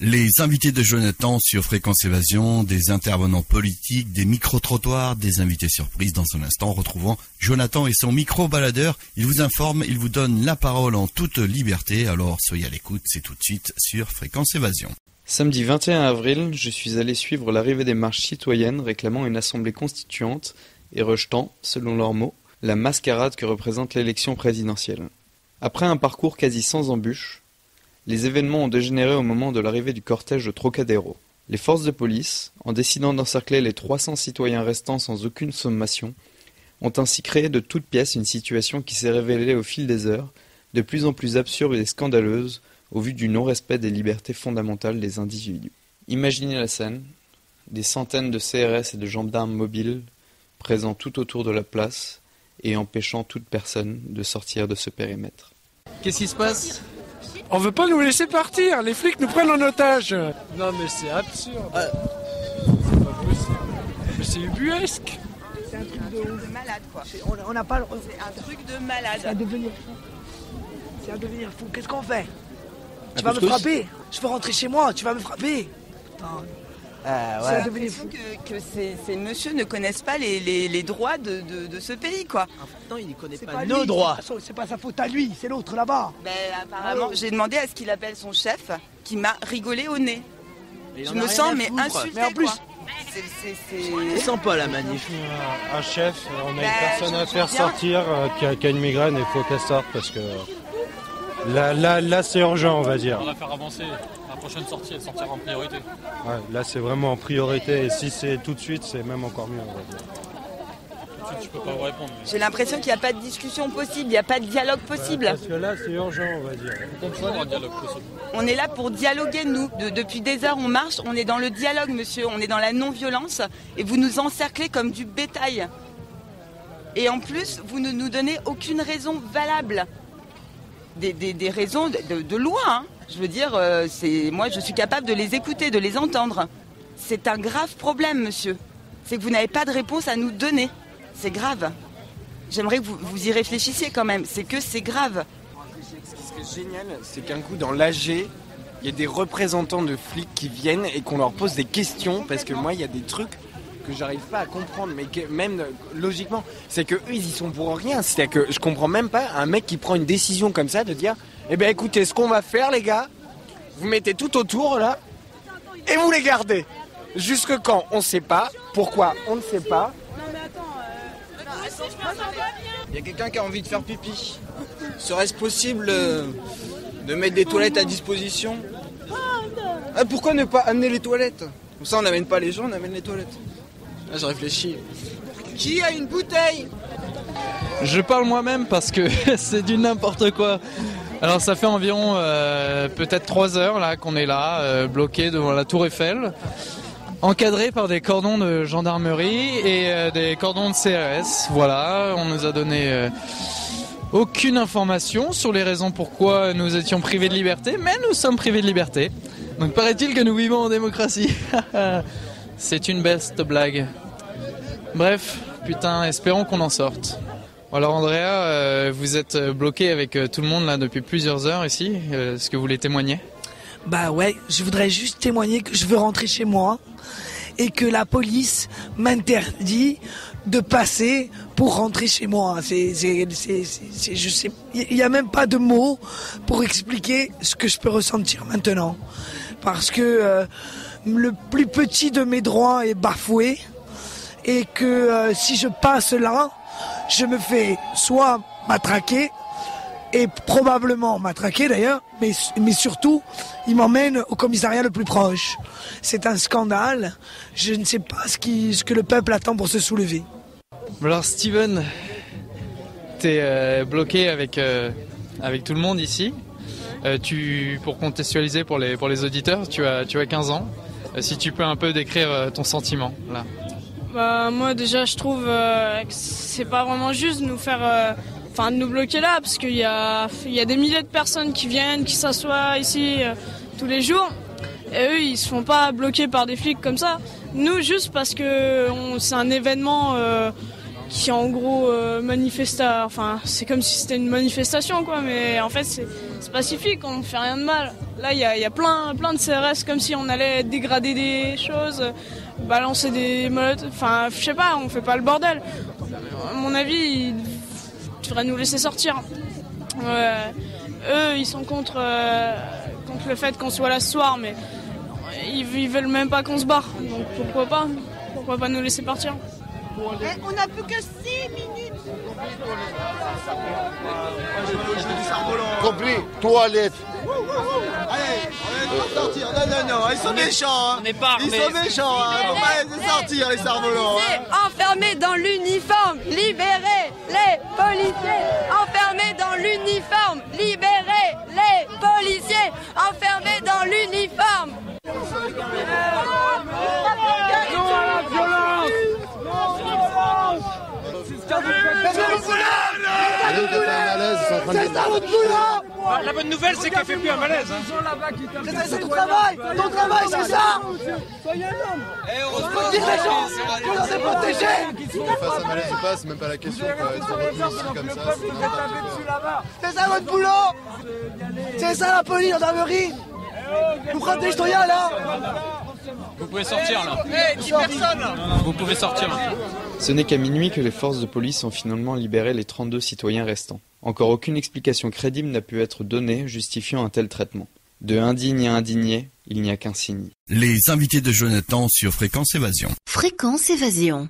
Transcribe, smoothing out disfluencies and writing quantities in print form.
Les invités de Jonathan sur Fréquence Évasion, des intervenants politiques, des micro-trottoirs, des invités surprises dans un instant, retrouvant Jonathan et son micro-baladeur. Il vous informe, il vous donne la parole en toute liberté, alors soyez à l'écoute, c'est tout de suite sur Fréquence Évasion. Samedi 21 avril, je suis allé suivre l'arrivée des marches citoyennes réclamant une assemblée constituante et rejetant, selon leurs mots, la mascarade que représente l'élection présidentielle. Après un parcours quasi sans embûches, les événements ont dégénéré au moment de l'arrivée du cortège de Trocadéro. Les forces de police, en décidant d'encercler les 300 citoyens restants sans aucune sommation, ont ainsi créé de toutes pièces une situation qui s'est révélée au fil des heures de plus en plus absurde et scandaleuse au vu du non-respect des libertés fondamentales des individus. Imaginez la scène, des centaines de CRS et de gendarmes mobiles présents tout autour de la place et empêchant toute personne de sortir de ce périmètre. Qu'est-ce qui se passe ? On veut pas nous laisser partir, les flics nous prennent en otage. Non mais c'est absurde. C'est pas possible. Mais c'est ubuesque. C'est un truc de malade quoi. On n'a pas le... C'est un truc de malade. C'est à devenir fou. C'est à devenir fou. Qu'est-ce qu'on fait? Tu vas me frapper. Je veux rentrer chez moi, tu vas me frapper. Putain. J'ai l'impression que ces messieurs ne connaissent pas les droits de ce pays, quoi. Non, il ne connaît pas nos lui. droits. C'est pas sa faute à lui, c'est l'autre là-bas. Ben, apparemment, j'ai demandé à ce qu'il appelle son chef, qui m'a rigolé au nez. Je me sens mais insultée, mais en plus, quoi. Je sens pas la manif. Un chef, on a Ben, une personne à je faire viens. sortir qui a une migraine et il faut qu'elle sorte parce que là c'est urgent, on va dire. On va faire avancer la prochaine sortie et sortir en priorité. Ouais, là c'est vraiment en priorité et si c'est tout de suite c'est même encore mieux, on va dire. Tout de suite, je peux pas vous répondre. Mais... J'ai l'impression qu'il n'y a pas de discussion possible, il n'y a pas de dialogue possible. Parce que là c'est urgent, on va dire. on peut avoir un dialogue possible. On est là pour dialoguer, nous. Depuis des heures, on marche, on est dans le dialogue, monsieur. On est dans la non-violence et vous nous encerclez comme du bétail. Et en plus, vous ne nous donnez aucune raison valable. Des raisons de loi, hein. Je veux dire, moi je suis capable de les écouter, de les entendre. C'est un grave problème, monsieur. C'est que vous n'avez pas de réponse à nous donner. C'est grave. J'aimerais que vous y réfléchissiez quand même. C'est que c'est grave. Ce qui est génial, c'est qu'un coup dans l'AG, il y a des représentants de flics qui viennent et qu'on leur pose des questions parce que moi il y a des trucs que j'arrive pas à comprendre, mais que même logiquement, c'est que eux ils y sont pour rien. C'est-à-dire que je comprends même pas un mec qui prend une décision comme ça de dire eh ben écoutez, ce qu'on va faire les gars, vous mettez tout autour là et vous les gardez. Jusque quand on sait pas, pourquoi on ne sait pas. Il y a quelqu'un qui a envie de faire pipi. Serait-ce possible de mettre des toilettes à disposition ? Pourquoi ne pas amener les toilettes ? Comme ça on n'amène pas les gens, on amène les toilettes. Là je réfléchis. Qui a une bouteille ? Je parle moi-même parce que c'est du n'importe quoi. Alors ça fait environ peut-être 3 heures là qu'on est là, bloqué devant la Tour Eiffel, encadré par des cordons de gendarmerie et des cordons de CRS. Voilà, on nous a donné aucune information sur les raisons pourquoi nous étions privés de liberté, mais nous sommes privés de liberté. Donc paraît-il que nous vivons en démocratie. C'est une beste blague. Bref, putain, espérons qu'on en sorte. Alors Andrea, vous êtes bloqué avec tout le monde là depuis plusieurs heures ici. Est-ce que vous voulez témoigner ? Bah ouais, je voudrais juste témoigner que je veux rentrer chez moi et que la police m'interdit de passer pour rentrer chez moi. Je sais, il y a même pas de mots pour expliquer ce que je peux ressentir maintenant, parce que le plus petit de mes droits est bafoué et que si je passe là, je me fais soit matraquer, et probablement matraquer d'ailleurs, mais surtout, il m'emmène au commissariat le plus proche. C'est un scandale. Je ne sais pas ce que le peuple attend pour se soulever. Alors Steven, t'es bloqué avec tout le monde ici. Pour contextualiser pour les auditeurs, tu as 15 ans. Si tu peux un peu décrire ton sentiment là. Bah, moi déjà je trouve que c'est pas vraiment juste de nous faire... de nous bloquer là, parce qu'il y a des milliers de personnes qui viennent, qui s'assoient ici tous les jours, et eux ils se font pas bloquer par des flics comme ça. Nous juste parce que c'est un événement qui en gros c'est comme si c'était une manifestation quoi, mais en fait c'est pacifique, on ne fait rien de mal. Là, il y a plein de CRS comme si on allait dégrader des choses, balancer des molotovs, enfin, je sais pas, on fait pas le bordel. À mon avis, ils devraient nous laisser sortir. Eux, ils sont contre le fait qu'on soit là ce soir, mais ils veulent même pas qu'on se barre. Donc pourquoi pas nous laisser partir? On n'a plus que 6 minutes. Compris, toilette. Allez, on va sortir. Non, ils sont méchants. Ils sont méchants. Faut pas laisser sortir les cerfs-volants. Enfermés dans l'uniforme, libérez les policiers. Enfermés dans l'uniforme, libérez les policiers. Enfermés dans l'uniforme. Non à la violence. C'est ça votre boulot. La bonne nouvelle, c'est qu'elle fait plus un malaise. C'est ton travail, c'est ça. Soyez un homme. On se dire les gens qu'on doit se protéger. Qu'on fasse un malaise ou pas, c'est même pas la question. Être retenu ici comme ça, c'est ça votre boulot. C'est ça la police, gendarmerie. Vous prenez des citoyens là. Vous pouvez sortir là. Vous pouvez sortir là. Ce n'est qu'à minuit que les forces de police ont finalement libéré les 32 citoyens restants. Encore aucune explication crédible n'a pu être donnée justifiant un tel traitement. De indigne à indigné, il n'y a qu'un signe. Les invités de Jonathan sur Fréquence Évasion. Fréquence Évasion.